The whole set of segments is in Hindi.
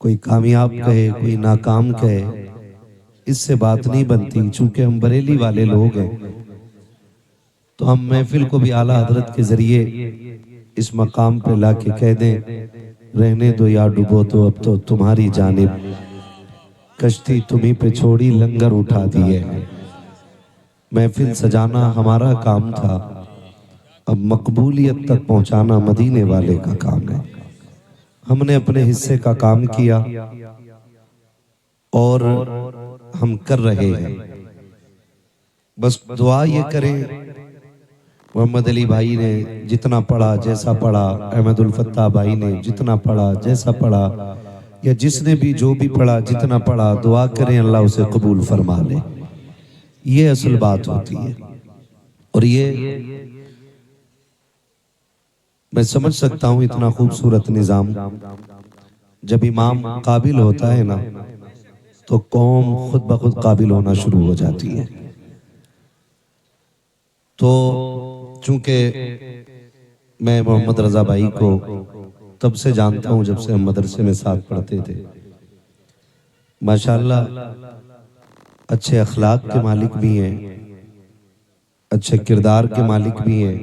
कोई कामयाब कहे कोई नाकाम कहे, इससे बात नहीं बनती। चूंकि हम बरेली वाले लोग हैं तो हम महफिल को भी आला हजरत के जरिए इस मकाम पे लाके कह दें, रहने दो या डूबो तो अब तो तुम्हारी जानिब, कश्ती तुम्ही पे छोड़ी लंगर उठा दिए। महफिल सजाना हमारा काम था, अब मकबूलियत तक पहुंचाना मदीने वाले का काम है। हमने अपने हिस्से का काम किया और हम कर रहे हैं। बस दुआ ये करें, मोहम्मद अली भाई ने जितना पढ़ा जैसा पढ़ा, अहमदुल फत्ताह भाई ने जितना पढ़ा जैसा पढ़ा, या जिसने भी जो भी पढ़ा जितना पढ़ा, दुआ करें अल्लाह उसे कबूल फरमा ले। ये असल बात होती है। और ये मैं समझ सकता हूं, इतना खूबसूरत निजाम जब इमाम काबिल होता है ना तो कौम खुद ब खुद काबिल होना शुरू हो जाती है। तो चूंकि मैं मोहम्मद रजा भाई को तब से जानता हूं जब से हम मदरसे में साथ पढ़ते थे। माशाअल्लाह अच्छे अखलाक के मालिक भी हैं, अच्छे किरदार के मालिक भी हैं,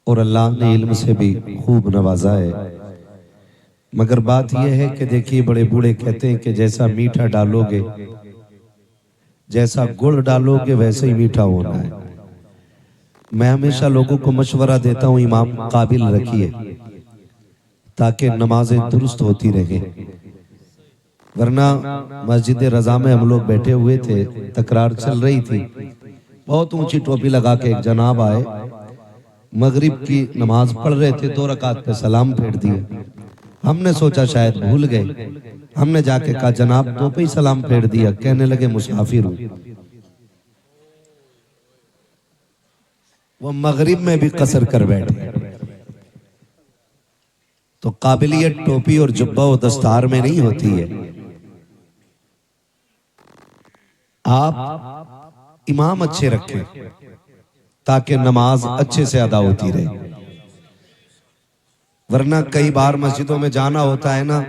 और अल्लाह ने इल्म से भी खूब नवाजा है। मगर बात यह है कि देखिए, बड़े बूढ़े कहते हैं कि जैसा मीठा डालोगे, जैसा गुड़ डालोगे वैसे ही मीठा होना है। मैं हमेशा लोगों को मशवरा देता हूं, इमाम काबिल रखिए ताकि नमाजें दुरुस्त होती रहे। वरना मस्जिद रजा में हम लोग बैठे हुए थे, तकरार चल रही थी, बहुत ऊंची टोपी लगा के एक जनाब आए, मगरिब की नमाज पढ़ रहे थे, 2 रकात पे सलाम फेर दिए। हमने सोचा शायद भूल गए, हमने जाके कहा जनाब तो पे ही सलाम फेर दिया। कहने लगे मुसाफिर हूं। वो मगरिब में भी कसर कर बैठे। तो काबिलियत टोपी और जुब्बा और दस्तार में नहीं होती है। आप इमाम अच्छे रखें ताकि नमाज अच्छे से अदा होती रहे। वरना कई बार मस्जिदों में जाना होता है ना,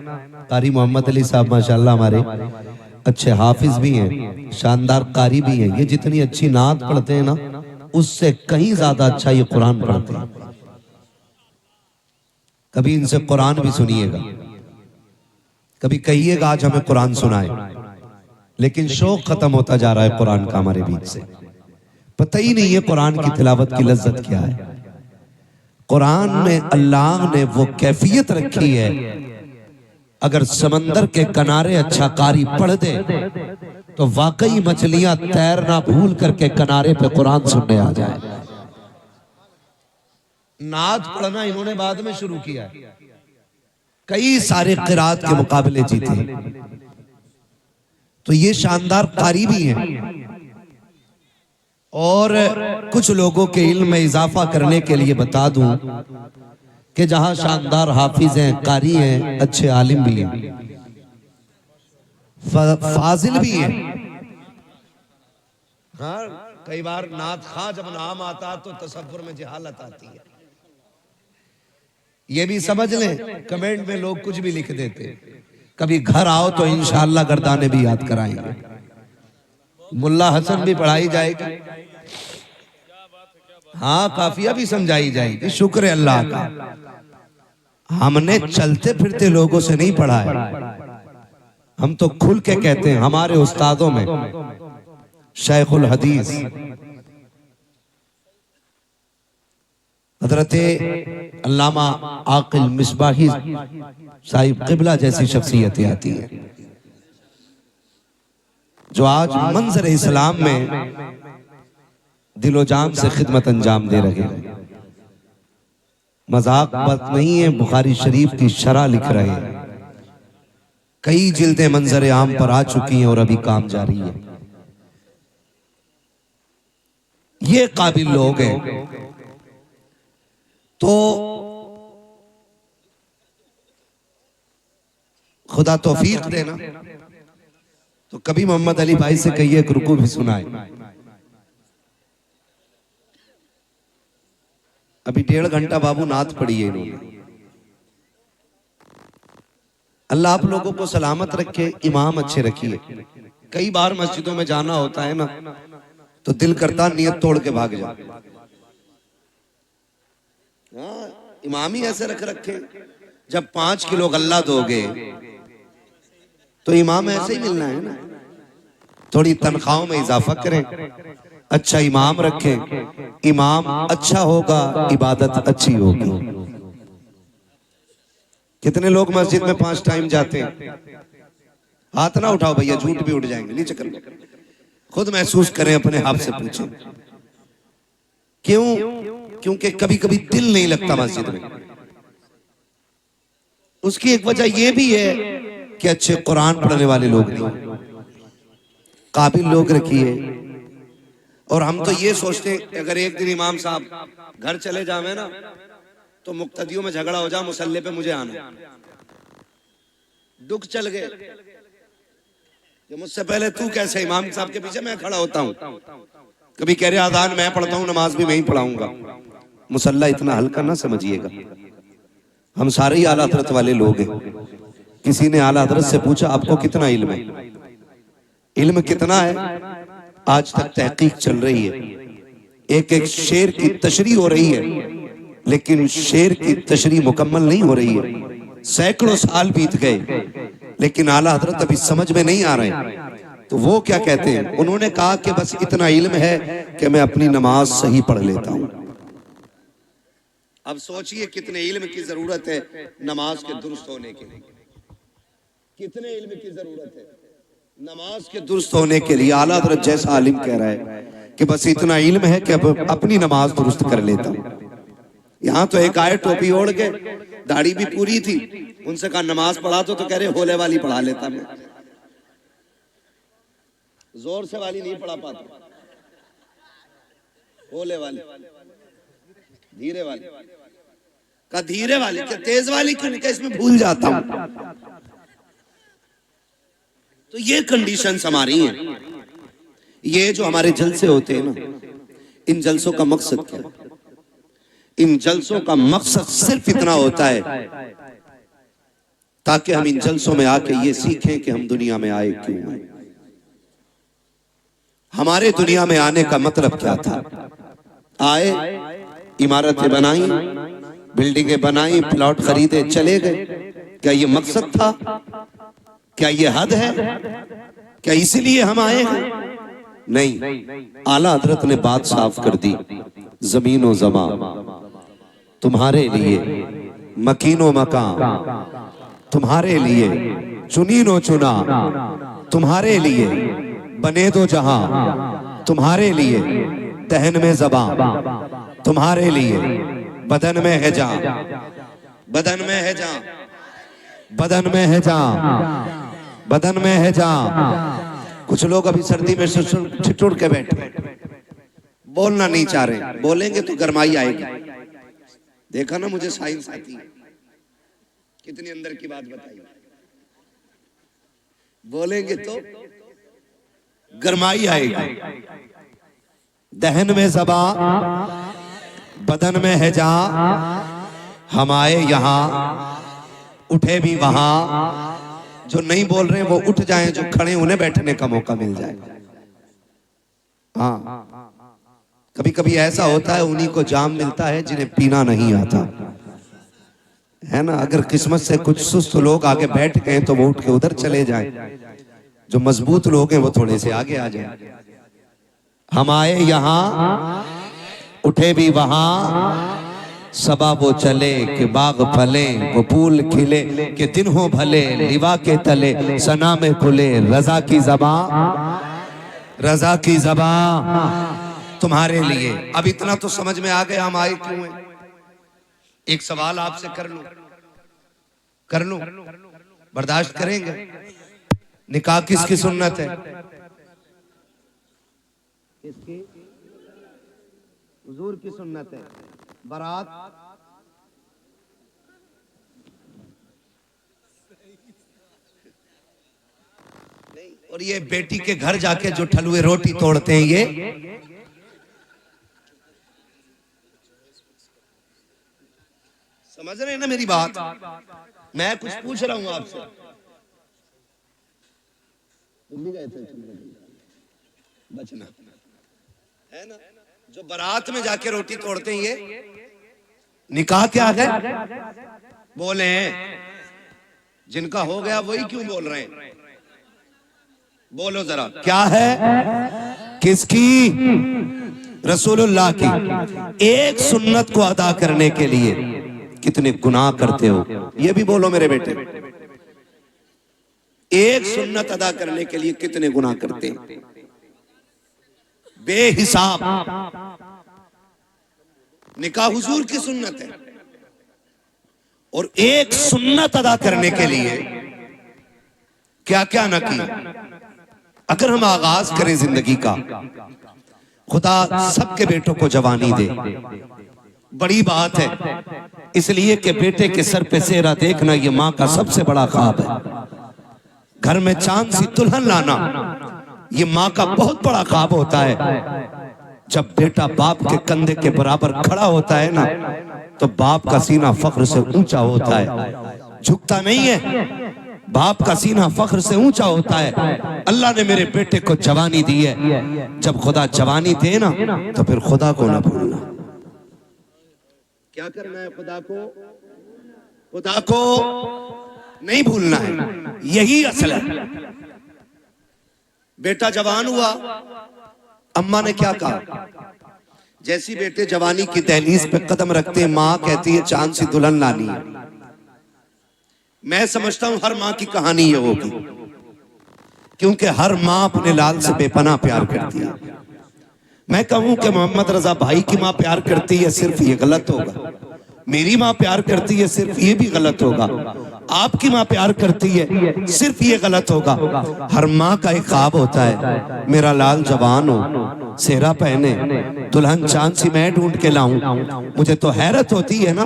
कारी मोहम्मद अली साहब माशाल्लाह हमारे अच्छे हाफिज भी हैं, शानदार कारी भी हैं। ये जितनी अच्छी नात पढ़ते हैं ना, उससे कहीं ज्यादा अच्छा ये कुरान पढ़ते हैं। कभी इनसे कुरान भी सुनिएगा, कभी कहिएगा आज हमें कुरान सुनाए। लेकिन शौक खत्म होता जा रहा है कुरान का हमारे बीच से। पता ही नहीं है कुरान की तिलावत की लज्जत क्या है। कुरान में अल्लाह ने वो कैफियत रखी है, अगर समंदर के किनारे अच्छा कारी पढ़ दे तो वाकई मछलियां तैरना भूल करके किनारे पे कुरान सुनने आ जाए। नात पढ़ना इन्होंने बाद में शुरू किया है, कई सारे किरात के मुकाबले जीते। तो ये शानदार कारी भी हैं। और कुछ लोगों के इल्म में इजाफा करने के लिए बता दूं कि जहां शानदार हाफिज हैं, कारी हैं, अच्छे आलिम भी हैं, फाजिल भी हैं। हाँ, कई बार नात खा जब नाम आता तो तसव्वुर में जहालत आती है। ये भी समझ लें, कमेंट में लोग कुछ भी लिख देते। कभी घर आओ तो इंशाअल्लाह गर्दाने भी याद कराएंगे, मुल्ला हसन भी पढ़ाई जाएगी, हाँ काफिया भी समझाई जाएगी। शुक्र है अल्लाह का, हमने चलते फिरते लोगों से नहीं पढ़ा है। हम तो खुल के कहते हैं, हमारे उस्तादों में शेखुल हदीस हजरते अल्लामा आकिल मिसबाही साहिब किबला जैसी शख्सियतें आती हैं, जो आज मंजर इस्लाम में दिलो जान से खिदमत अंजाम दे रहे हैं। मजाक बात नहीं है, बुखारी शरीफ की शरह लिख रहे हैं, कई जिल्दें मंजर आम पर आ चुकी हैं और अभी काम जारी है। ये काबिल लोग हैं। तो खुदा तौफीक देना, तो कभी मोहम्मद अली भाई से कहिए एक रुकू भी सुनाए। अभी 1.5 घंटा बाबू नात पढ़ी है इन्होंने। अल्लाह आप लोगों को सलामत रखे, इमाम अच्छे रखिए। कई बार मस्जिदों में जाना होता है ना, तो दिल करता नियत तोड़ के भाग जाए। हाँ, इमाम ही ऐसे रख रखे। जब 5 किलो गल्ला दोगे तो इमाम ऐसे ही मिलना है ना। थोड़ी तनख्वाहों में इजाफा करें, अच्छा इमाम रखें। इमाम अच्छा होगा, इबादत अच्छी होगी। कितने लोग मस्जिद में 5 टाइम जाते हैं? हाथ ना उठाओ भैया, झूठ भी उठ जाएंगे। नीचे कर लो, खुद महसूस करें, अपने आप से पूछें क्यों? क्योंकि कभी कभी दिल नहीं लगता मस्जिद में। उसकी एक वजह यह भी है कि अच्छे कुरान पढ़ने वाले लोग नहीं, काबिल लोग रखिए। और हम तो ये सोचते हैं अगर एक दिन इमाम साहब घर चले जावे ना, तो मुक्तदियों में झगड़ा हो जा, मुसल्ले पे मुझे आना। दुख चल गए कि मुझसे पहले तू कैसे इमाम साहब के पीछे मैं खड़ा होता हूँ। कभी कह रहे आदान मैं पढ़ता हूँ, नमाज भी मैं ही पढ़ाऊंगा। मुसल्ला इतना हल्का ना समझिएगा, हम सारे ही आला हज़रत वाले लोग हैं। किसी ने आला हज़रत से पूछा आपको कितना इल्म है? इल्म कितना है? आज तक तहकीक चल रही है, एक एक शेर की तशरीह हो रही है, लेकिन शेर की तशरीह मुकम्मल नहीं हो रही है। सैकड़ों साल बीत गए, लेकिन आला हज़रत अभी समझ में नहीं आ रहे। तो वो क्या कहते हैं? उन्होंने कहा कि बस इतना इल्म है कि मैं अपनी नमाज सही पढ़ लेता हूं। अब सोचिए कितने इल्म की जरूरत है नमाज के दुरुस्त होने के लिए। कितने इल्म की जरूरत है नमाज के दुरुस्त होने के लिए। आला हज़रत जैसा आलिम कह रहा है कि बस इतना इल्म है कि अब अपनी नमाज दुरुस्त कर लेता हूं। यहाँ तो एक आए टोपी ओढ़ के, दाढ़ी भी पूरी थी, उनसे कहा नमाज पढ़ा तो कह रहे होले वाली पढ़ा लेता मैं। जोर से वाली नहीं पढ़ा पाता, होले वाली, धीरे वाली। का धीरे वाली क्या तेज वाली क्यों? इसमें भूल जाता हूं। तो ये कंडीशंस हमारी हैं। ये जो हमारे जलसे होते हैं ना, इन जलसों का मकसद क्या है? इन जलसों का मकसद सिर्फ इतना होता है ताकि हम इन जलसों में आके ये सीखें कि हम दुनिया में आए क्यों आए, हमारे दुनिया में आने का मतलब क्या था। आए, इमारतें बनाई, बिल्डिंगें बनाई, प्लॉट खरीदे, चले गए। क्या ये मकसद था? क्या ये हद है? क्या इसीलिए हम आए हैं? नहीं, आला हज़रत ने बात साफ कर दी। जमीनो जमा तुम्हारे लिए, मकीनो मकान तुम्हारे लिए, चुनीनो चुना तुम्हारे लिए, बने दो जहां तुम्हारे लिए, दहन में ज़बां तुम्हारे लिए, बदन में है जान, बदन में है जान, बदन में है जान, बदन में है जान। कुछ लोग अभी सर्दी में ठिठुर के बैठे, बोलना नहीं चाह रहे। बोलेंगे तो गरमाई आएगी। देखा ना, मुझे साइंस आती है, कितनी अंदर की बात बताई। बोलेंगे तो गरमाई आएगी। दहन में ज़बां, बदन में है जान। हम आए यहाँ, उठे भी वहां। जो नहीं बोल रहे वो उठ जाएं, जो खड़े उन्हें बैठने का मौका मिल जाए। हाँ, कभी कभी ऐसा होता है उन्हीं को जाम मिलता है जिन्हें पीना नहीं आता है ना। अगर किस्मत से कुछ सुस्त लोग आगे बैठ गए तो वो उठ के उधर चले जाएं, जो मजबूत लोग हैं वो थोड़े से आगे आ जाए। हम आए यहाँ, उठे भी वहां। सबा वो चले कि बाग फले, वो फूल खिले कि दिन हो भले, लिवा के तले सना में खुले, रजा की ज़बां, रजा की ज़बां तुम्हारे लिए। अब इतना तो समझ में आ गया हम आए क्यों हैं। एक सवाल आपसे कर लूं, बर्दाश्त करेंगे? निकाह किसकी सुन्नत है? किसकी? हुजूर की सुन्नत है। बारात नहीं। और ये बेटी के घर जाके जो ठलुए रोटी तोड़ते हैं, ये समझ रहे हैं ना मेरी बात? मैं कुछ पूछ रहा हूं आपसे। गए थे बचना है ना, जो बारात में जाके रोटी तोड़ते हैं ये निकाह क्या है? बोले जिनका हो गया वही क्यों बोल रहे हैं? बोलो जरा, क्या है? किसकी? रसूलुल्लाह की। एक सुन्नत को अदा करने के लिए कितने गुनाह करते हो, ये भी बोलो मेरे बेटे। एक सुन्नत अदा करने के लिए कितने गुनाह करते हैं, बेहिसाब। निकाह हुजूर की सुन्नत है, और एक सुन्नत अदा करने के लिए क्या क्या न किया। अगर हम आगाज करें जिंदगी का, खुदा सबके बेटों को जवानी दे, बड़ी बात है, इसलिए कि बेटे के सर पे सेहरा देखना ये माँ का सबसे बड़ा ख्वाब है। घर में चांद सी दुल्हन लाना ये माँ का बहुत बड़ा ख्वाब होता है। जब बेटा बाप के कंधे के बराबर खड़ा होता है ना, तो बाप का सीना फख्र से ऊंचा होता है, झुकता नहीं है। बाप का सीना फख्र से ऊंचा होता है। अल्लाह ने मेरे बेटे को जवानी दी है। जब खुदा जवानी दे ना, तो फिर खुदा को ना भूलना। क्या करना है? खुदा को नहीं भूलना है, यही असल है। बेटा जवान हुआ, अम्मा ने क्या कहा? जैसी बेटे जवानी की दहलीज पे कदम रखते हैं, माँ कहती है चांद सी दुल्हन लानी है। मैं समझता हूं हर माँ की कहानी ये होगी, क्योंकि हर माँ अपने लाल से बेपनाह प्यार करती है। मैं कहूं कि मोहम्मद रजा भाई की माँ प्यार करती है, सिर्फ ये गलत होगा। मेरी माँ प्यार करती है, सिर्फ ये भी गलत होगा। आपकी माँ प्यार करती है, सिर्फ ये गलत होगा। हर माँ का एक ख्वाब होता है, मेरा लाल जवान हो, सेहरा पहने, दुल्हन चांद सी मैं ढूंढ के लाऊं। मुझे तो हैरत होती है ना,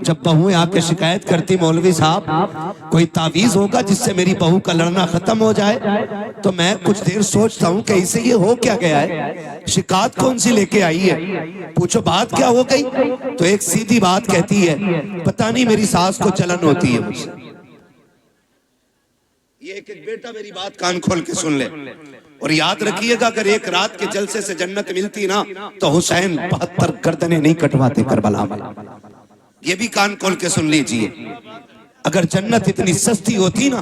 जब बहुएं आके शिकायत करती, मौलवी साहब कोई तावीज होगा जिससे मेरी बहू का लड़ना खत्म हो जाए। तो मैं कुछ देर सोचता हूँ कि इसे ये हो क्या गया है, शिकायत कौन सी लेके आई है, पूछो बात क्या हो गई। तो एक सीधी बात कहती है, पता नहीं मेरी सास को जलन होती है मुझसे। ये एक एक बेटा मेरी बात कान खोल के सुन ले, और याद रखिएगा, अगर एक रात के जलसे से जन्नत मिलती ना, तो हुसैन 72 गर्दनें नहीं कटवाते करबला में। ये भी कान खोल के सुन लीजिए, अगर जन्नत इतनी सस्ती होती ना,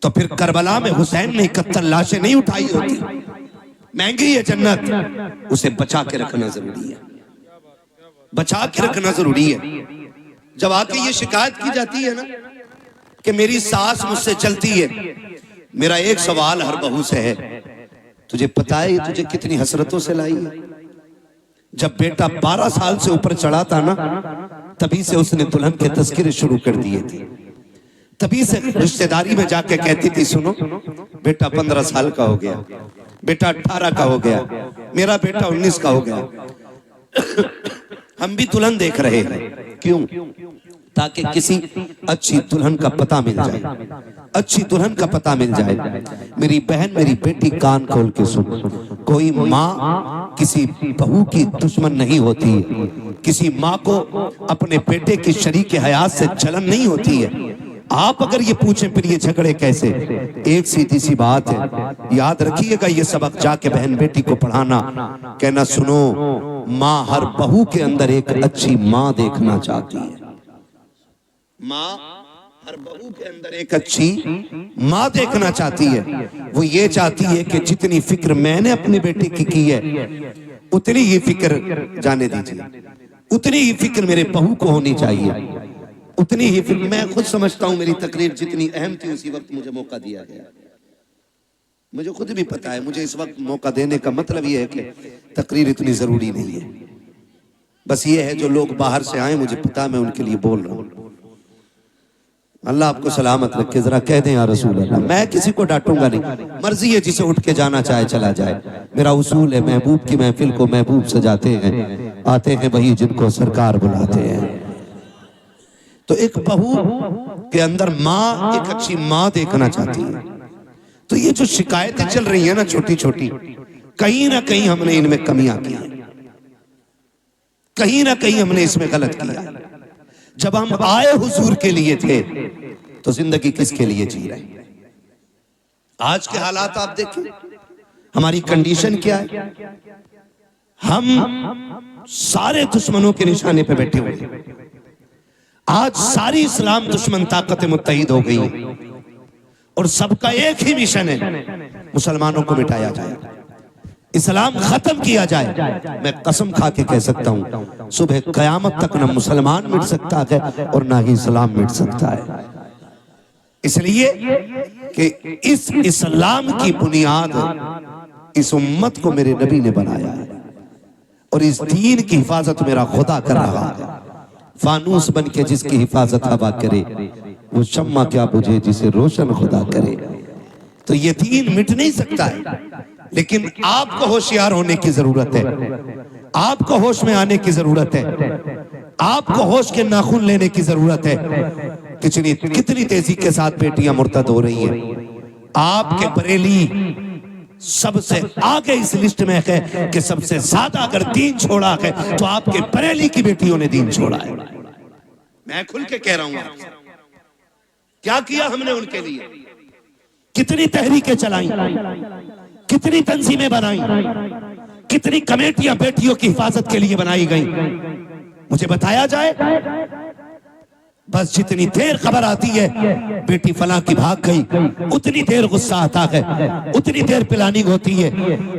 तो फिर करबला में हुसैन ने 71 लाशें नहीं उठाई होती। महंगी है जन्नत, उसे बचा के रखना जरूरी है, बचा के रखना जरूरी है। जब आके ये शिकायत की जाती है ना कि मेरी सास मुझसे चलती है, मेरा एक सवाल हर बहू से है, तुझे पता है ये तुझे कितनी हसरतों से लाई है? जब बेटा 12 साल से ऊपर चढ़ा था ना, तभी से उसने दुल्हन के तस्करे शुरू कर दिए थे। तभी से रिश्तेदारी में जाके कहती थी, सुनो बेटा 15 साल का हो गया, बेटा 18 का हो गया, मेरा बेटा 19 का हो गया। हम भी दुल्हन देख रहे हैं, क्यों? ताकि किसी अच्छी दुल्हन का पता मिल जाए, अच्छी दुल्हन का पता मिल जाए। मेरी बहन, मेरी बेटी, कान खोल के सुन, कोई माँ किसी बहू की दुश्मन नहीं होती, किसी माँ को अपने बेटे की शरीक हयात से जलन नहीं होती है। आप अगर ये पूछें फिर ये झगड़े कैसे, एक सीधी सी बात है, याद रखिएगा, ये सबक जाके बहन बेटी को पढ़ाना, कहना सुनो, माँ हर बहू के अंदर एक अच्छी माँ देखना चाहती है। माँ हर बहू के अंदर एक अच्छी माँ देखना चाहती है। वो ये चाहती है कि जितनी फिक्र मैंने अपने बेटे की है, उतनी ही फिक्र, जाने दीजिए, उतनी ही फिक्र मेरे बहू को होनी चाहिए, उतनी ही फिक्र। मैं खुद समझता हूँ मेरी तकरीर जितनी अहम थी, उसी वक्त मुझे मौका दिया गया। मुझे खुद भी पता है, मुझे इस वक्त मौका देने का मतलब ये है कि तकरीर इतनी जरूरी नहीं है। बस ये है, जो लोग बाहर से आए, मुझे पता, मैं उनके लिए बोल रहा हूँ। अल्लाह आपको सलामत रखे। जरा कह दें या रसूल अल्लाह। मैं किसी को डांटूंगा नहीं, मर्जी है, जिसे उठ के जाना चाहे चला जाए। मेरा उसूल है, महबूब की महफिल को महबूब सजाते हैं, आते हैं वही जिनको सरकार बुलाते हैं। तो एक बहू के अंदर माँ, एक अच्छी माँ देखना चाहती है। तो ये जो शिकायतें चल रही है ना छोटी छोटी, कहीं ना कहीं हमने इनमें कमियां की, कहीं ना कहीं हमने इसमें गलत किया। जब हम आए हुजूर के लिए थे तो जिंदगी किसके लिए जी रहे हैं? आज के हालात आप देखें, हमारी कंडीशन क्या है। हम सारे दुश्मनों के निशाने पे बैठे हुए हैं। आज सारी इस्लाम दुश्मन ताकत मुत्तहिद हो गई और सबका एक ही मिशन है, मुसलमानों को मिटाया जाए, इस्लाम खत्म किया जाए। मैं कसम खा के कह सकता हूं, सुबह कयामत तक न मुसलमान मिट सकता है और ना ही इस्लाम मिट सकता है। इसलिए कि इस इस्लाम की बुनियाद इस उम्मत को मेरे नबी ने बनाया है और इस दीन की हिफाजत मेरा खुदा कर रहा है। फानूस बन के जिसकी हिफाजत हवा करे, वो शम्मा क्या बुझे जिसे रोशन खुदा करे। तो ये दीन मिट नहीं सकता है, लेकिन आपको होशियार होने की जरूरत है, आपको होश में आने की जरूरत है, आपको होश के नाखून लेने की जरूरत है। कितनी तेजी के साथ बेटियां मुर्तद हो रही हैं। आपके बरेली सबसे आगे इस लिस्ट में है कि सबसे ज्यादा अगर दीन छोड़ा है तो आपके बरेली की बेटियों ने दीन छोड़ा है। मैं खुल के कह रहा हूं आपसे, क्या किया हमने उनके लिए, कितनी तहरीकें चलाई, कितनी तंजीमें बनाई, कितनी कमेटियां बेटियों की हिफाजत के लिए बनाई गई। मुझे बताया जाए, बस जितनी देर खबर आती है बेटी फलां की भाग गई, उतनी देर गुस्सा आता है, उतनी देर प्लानिंग होती है।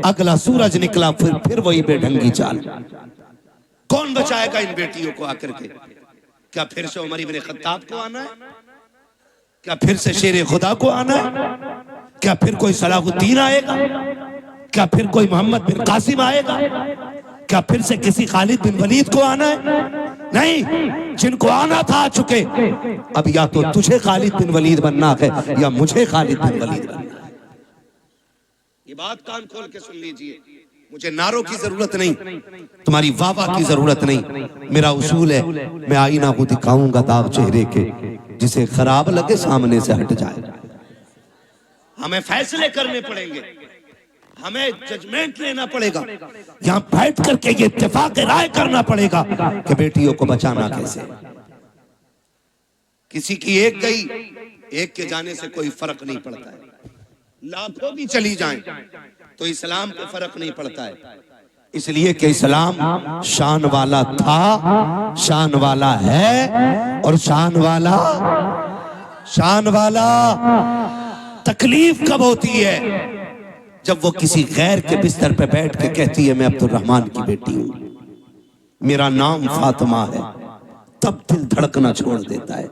अगला सूरज निकला फिर वही बेढंगी चाल। कौन बचाएगा इन बेटियों को आकर के? क्या फिर से उमर इब्न खत्ताब को आना है? क्या फिर से शेर खुदा को आना है? क्या फिर कोई सलाहुद्दीन आएगा? क्या फिर कोई मोहम्मद बिन कासिम आएगा? क्या फिर से किसी खालिद बिन वलीद को आना है? नहीं, जिनको आना था आ चुके। अब या तो तुझे खालिद बिन वलीद बनना है या मुझे खालिद बिन वलीद बनना है। ये बात कान खोल के सुन लीजिए। मुझे नारों की जरूरत नहीं, तुम्हारी वाह की जरूरत नहीं। मेरा उसूल है, मैं आईना को दिखाऊंगा दाग चेहरे के, जिसे खराब लगे सामने से हट जाए। हमें फैसले करने पड़ेंगे, हमें जजमेंट लेना पड़ेगा, यहां बैठ करके ये इत्तेफाक राय करना पड़ेगा कि बेटियों को बचाना कैसे। किसी की एक गई, एक के जाने से कोई फर्क नहीं पड़ता है। लाखों भी चली जाएं तो इस्लाम को फर्क नहीं पड़ता है, इसलिए कि इस्लाम शान वाला था, शान वाला है और शान वाला तकलीफ कब होती है? जब वो किसी गैर के बिस्तर पे बैठ के कहती है मैं अब्दुर्रहमान की बेटी हूं, मेरा नाम फातिमा है, तब दिल धड़कना छोड़ देता है।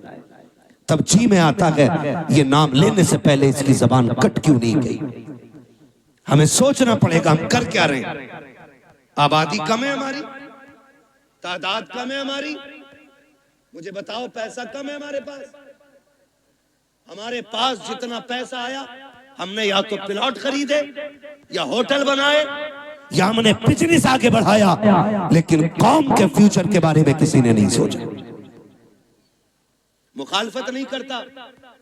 तब जी में आता है ये नाम लेने से पहले इसकी जबान कट क्यों नहीं गई। हमें सोचना पड़ेगा हम कर क्या रहे हैं। आबादी कम है हमारी, तादाद कम है हमारी, मुझे बताओ पैसा कम है हमारे पास जितना पैसा आया हमने या तो प्लॉट खरीदे या होटल बनाए या हमने बिजनेस आगे बढ़ाया, लेकिन कौम के फ्यूचर के बारे में किसी ने नहीं सोचा। मुखालफत नहीं करता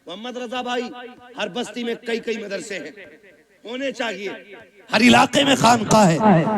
मोहम्मद रजा भाई, हर बस्ती में कई मदरसे हैं, होने चाहिए, हर इलाके में खानका है,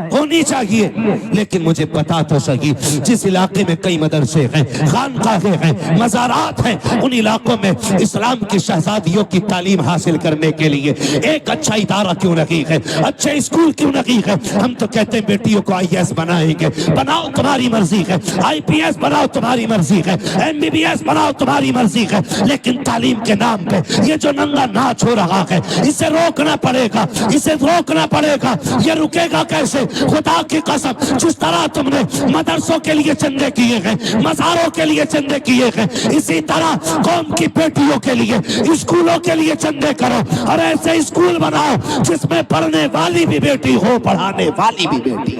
होनी चाहिए, लेकिन मुझे पता तो सही जिस इलाके में कई मदरसे हैं, खानकाहें हैं, मज़ारात हैं, उन इलाकों में इस्लाम की शहजादियों की तालीम हासिल करने के लिए एक अच्छा इदारा क्यों नहीं है, अच्छे स्कूल क्यों नहीं है। हम तो कहते हैं बेटियों को IAS बनाएंगे, बनाओ तुम्हारी मर्जी है, IPS बनाओ तुम्हारी मर्जी है, MBBS बनाओ तुम्हारी मर्जी है, लेकिन तालीम के नाम पे ये जो नंगा नाच हो रहा है इसे रोकना पड़ेगा, इसे रोकना पड़ेगा। ये रुकेगा कैसे? खुदा की कसम, जिस तरह तुमने मदरसों के लिए चंदे किए हैं, मज़ारों के लिए चंदे किए हैं, इसी तरह कौम की बेटियों के लिए, स्कूलों के लिए चंदे करो और ऐसे स्कूल बनाओ जिसमें पढ़ने वाली भी बेटी हो, पढ़ाने वाली भी बेटी।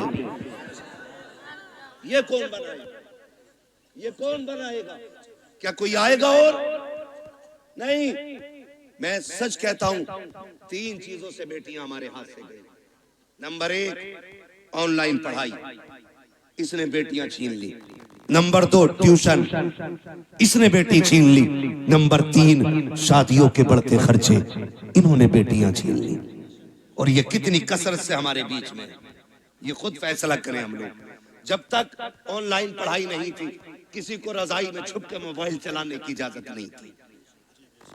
ये कौन बनाएगा? ये कौन बनाएगा? क्या कोई आएगा? और नहीं, मैं सच कहता हूं, 3 चीजों से बेटियां हमारे हाथ से गई। नंबर 1 ऑनलाइन पढ़ाई, इसने बेटियां छीन ली। नंबर 2 ट्यूशन, इसने बेटी छीन ली। नंबर 3 शादियों के बढ़ते खर्चे, इन्होंने बेटियां छीन ली। और ये कितनी कसरत से हमारे बीच में, ये खुद फैसला करें हम लोग। जब तक ऑनलाइन पढ़ाई नहीं थी किसी को रजाई में छुप के मोबाइल चलाने की इजाजत नहीं थी।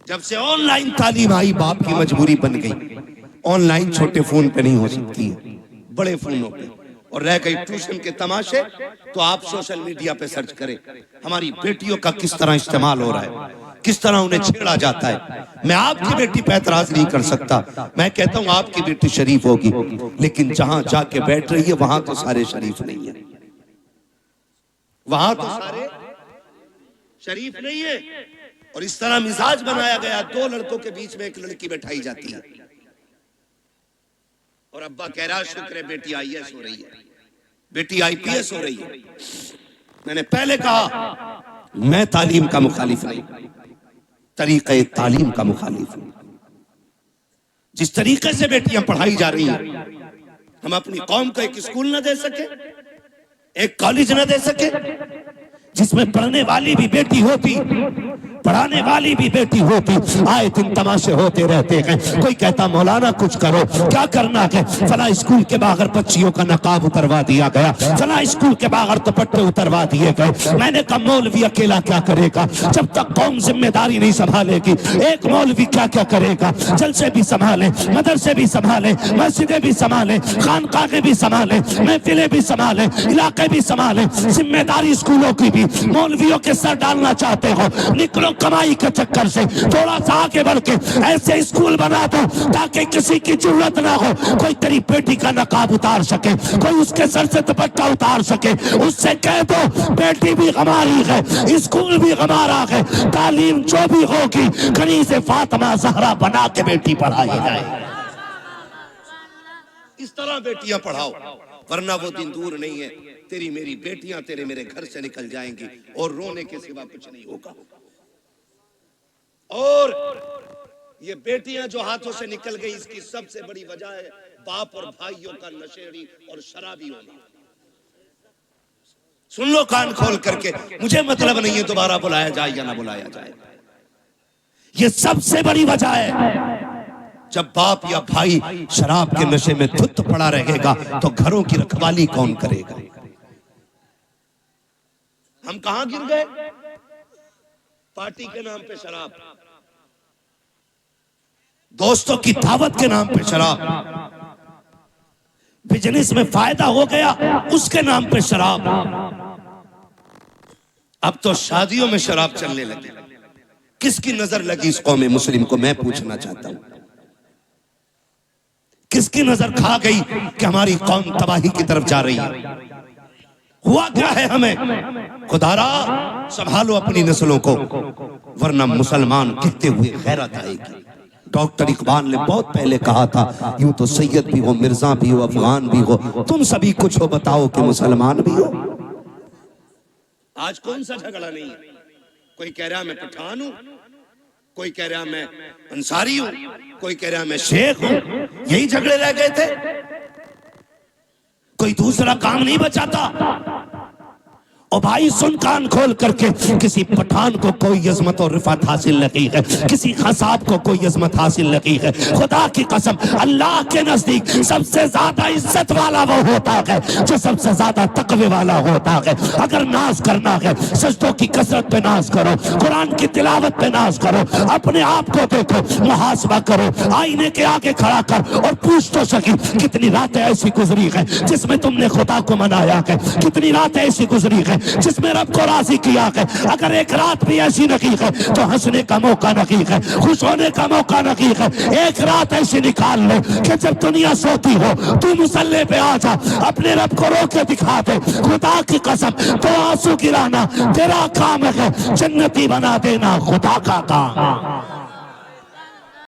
जब से ऑनलाइन तालीम आई, बाप की मजबूरी बन गई। ऑनलाइन छोटे फोन पे नहीं हो सकती है, बड़े फोनों पे। और रह गई ट्यूशन के तमाशे, तो आप सोशल मीडिया पे सर्च करें हमारी बेटियों का किस तरह इस्तेमाल हो रहा है, किस तरह उन्हें छेड़ा जाता है। मैं आपकी बेटी पे एतराज नहीं कर सकता, मैं कहता हूं आपकी बेटी शरीफ होगी, लेकिन जहां जाके बैठ रही है वहां तो सारे शरीफ नहीं है, वहां तो सारे शरीफ नहीं है। और इस तरह मिजाज बनाया गया, दो लड़कों के बीच में एक लड़की बैठाई जाती है और अब्बा कह रहा शुक्र है बेटी आईएएस हो रही है, बेटी आईपीएस हो रही है। मैंने पहले कहा मैं तालीम का मुखालिफ नहीं, तरीक़े तालीम का मुखालिफ हूं। जिस तरीके से बेटियां पढ़ाई जा रही हैं, हम अपनी कौम को एक स्कूल न दे सके, एक कॉलेज न दे सके जिसमें पढ़ने वाली भी बेटी होती, पढ़ाने वाली भी बेटी होती। आए दिन तमाशे होते रहते हैं। कोई कहता मौलाना कुछ करो, क्या करना है? फला स्कूल के बाहर बच्चियों का नकाब उतरवा दिया गया, फला स्कूल के बाहर दुपट्टे उतरवा दिए गए। मैंने कहा मौलवी अकेला क्या करेगा जब तक कौम जिम्मेदारी नहीं संभालेगी। एक मौलवी क्या क्या करेगा? जलसे भी संभाले, मदरसे भी संभाले, मस्जिदें भी संभाले, खानकाहें भी संभाले, महफिलें भी संभाले, इलाके भी संभाले, जिम्मेदारी स्कूलों की भी। मौलवियों के सर डालना चाहते हो, निकलो कमाई के चक्कर से, थोड़ा सा आगे बढ़ के ऐसे स्कूल बना दो ताकि किसी की जरूरत ना हो, कोई तेरी बेटी का नकाब उतार सके, कोई उसके सर से दुपट्टा उतार सके। उससे कह दो बेटी भी हमारी है, स्कूल भी हमारा है, तालीम जो भी होगी कहीं से फातिमा ज़हरा बना के बेटी पढ़ाई जाए। इस तरह बेटियां पढ़ाओ, वरना वो दिन दूर नहीं है, तेरी मेरी बेटियां तेरे मेरे घर से निकल जाएंगी और रोने के सिवा कुछ नहीं होगा। और ये बेटियां जो हाथों से निकल गई, इसकी सबसे बड़ी वजह है बाप और भाइयों का नशेड़ी और शराबी होना। सुन लो कान खोल करके, मुझे मतलब नहीं है दोबारा बुलाया जाए या ना बुलाया जाए, ये सबसे बड़ी वजह है। जब बाप या भाई शराब के नशे में धुत पड़ा रहेगा तो घरों की रखवाली कौन करेगा? हम कहां गिर गए? पार्टी के नाम पे शराब, दोस्तों की दावत के नाम पे शराब, बिजनेस में फायदा हो गया उसके नाम पे शराब। अब तो शादियों में शराब चलने लगी। किसकी नजर लगी इस कौम मुस्लिम को? मैं पूछना चाहता हूं, किसकी नजर खा गई कि हमारी कौम तबाही की तरफ जा रही है? हुआ क्या है हमें? खुदारा संभालो अपनी नस्लों को, वरना मुसलमान कहते हुए गैरत आएगी। डॉक्टर इकबाल ने बहुत पहले कहा था, यूं तो सैयद भी हो, मिर्जा भी हो, अफगान भी हो, तुम सभी कुछ हो, बताओ कि मुसलमान भी हो। आज कौन सा झगड़ा नहीं है? कोई कह रहा मैं पठान हूं, कोई कह रहा मैं अंसारी हूं, कोई कह रहा मैं शेख हूं। यही झगड़े रह गए थे, कोई दूसरा काम नहीं बचाता। और भाई सुन कान खोल करके, किसी पठान को कोई अजमत और रिफत हासिल नहीं है, किसी खसाब को कोई अजमत हासिल नहीं है। खुदा की कसम, अल्लाह के नजदीक सबसे ज्यादा इज्जत वाला वो होता है जो सबसे ज्यादा तकवे वाला होता है। अगर नाज करना है, सजदों की कसरत पे नाज करो, कुरान की तिलावत पे नाज करो, अपने आप को देखो, मुहासबा करो, आईने के आगे खड़ा कर और पूछ तो सकी कितनी रातें ऐसी गुजरी है जिसमें तुमने खुदा को मनाया है, कितनी रातें ऐसी गुजरी है जिसमें रब को राजी किया है। अगर एक रात भी ऐसी नहीं है तो हंसने का मौका नहीं है, खुश होने का मौका नहीं है। एक रात ऐसी निकाल लो कि जब दुनिया सोती हो तू मुसल्ले पे आ जा, अपने रब को रो के दिखा दे। खुदा की कसम, तो आंसू गिराना तेरा काम है, जन्नती बना देना खुदा का काम।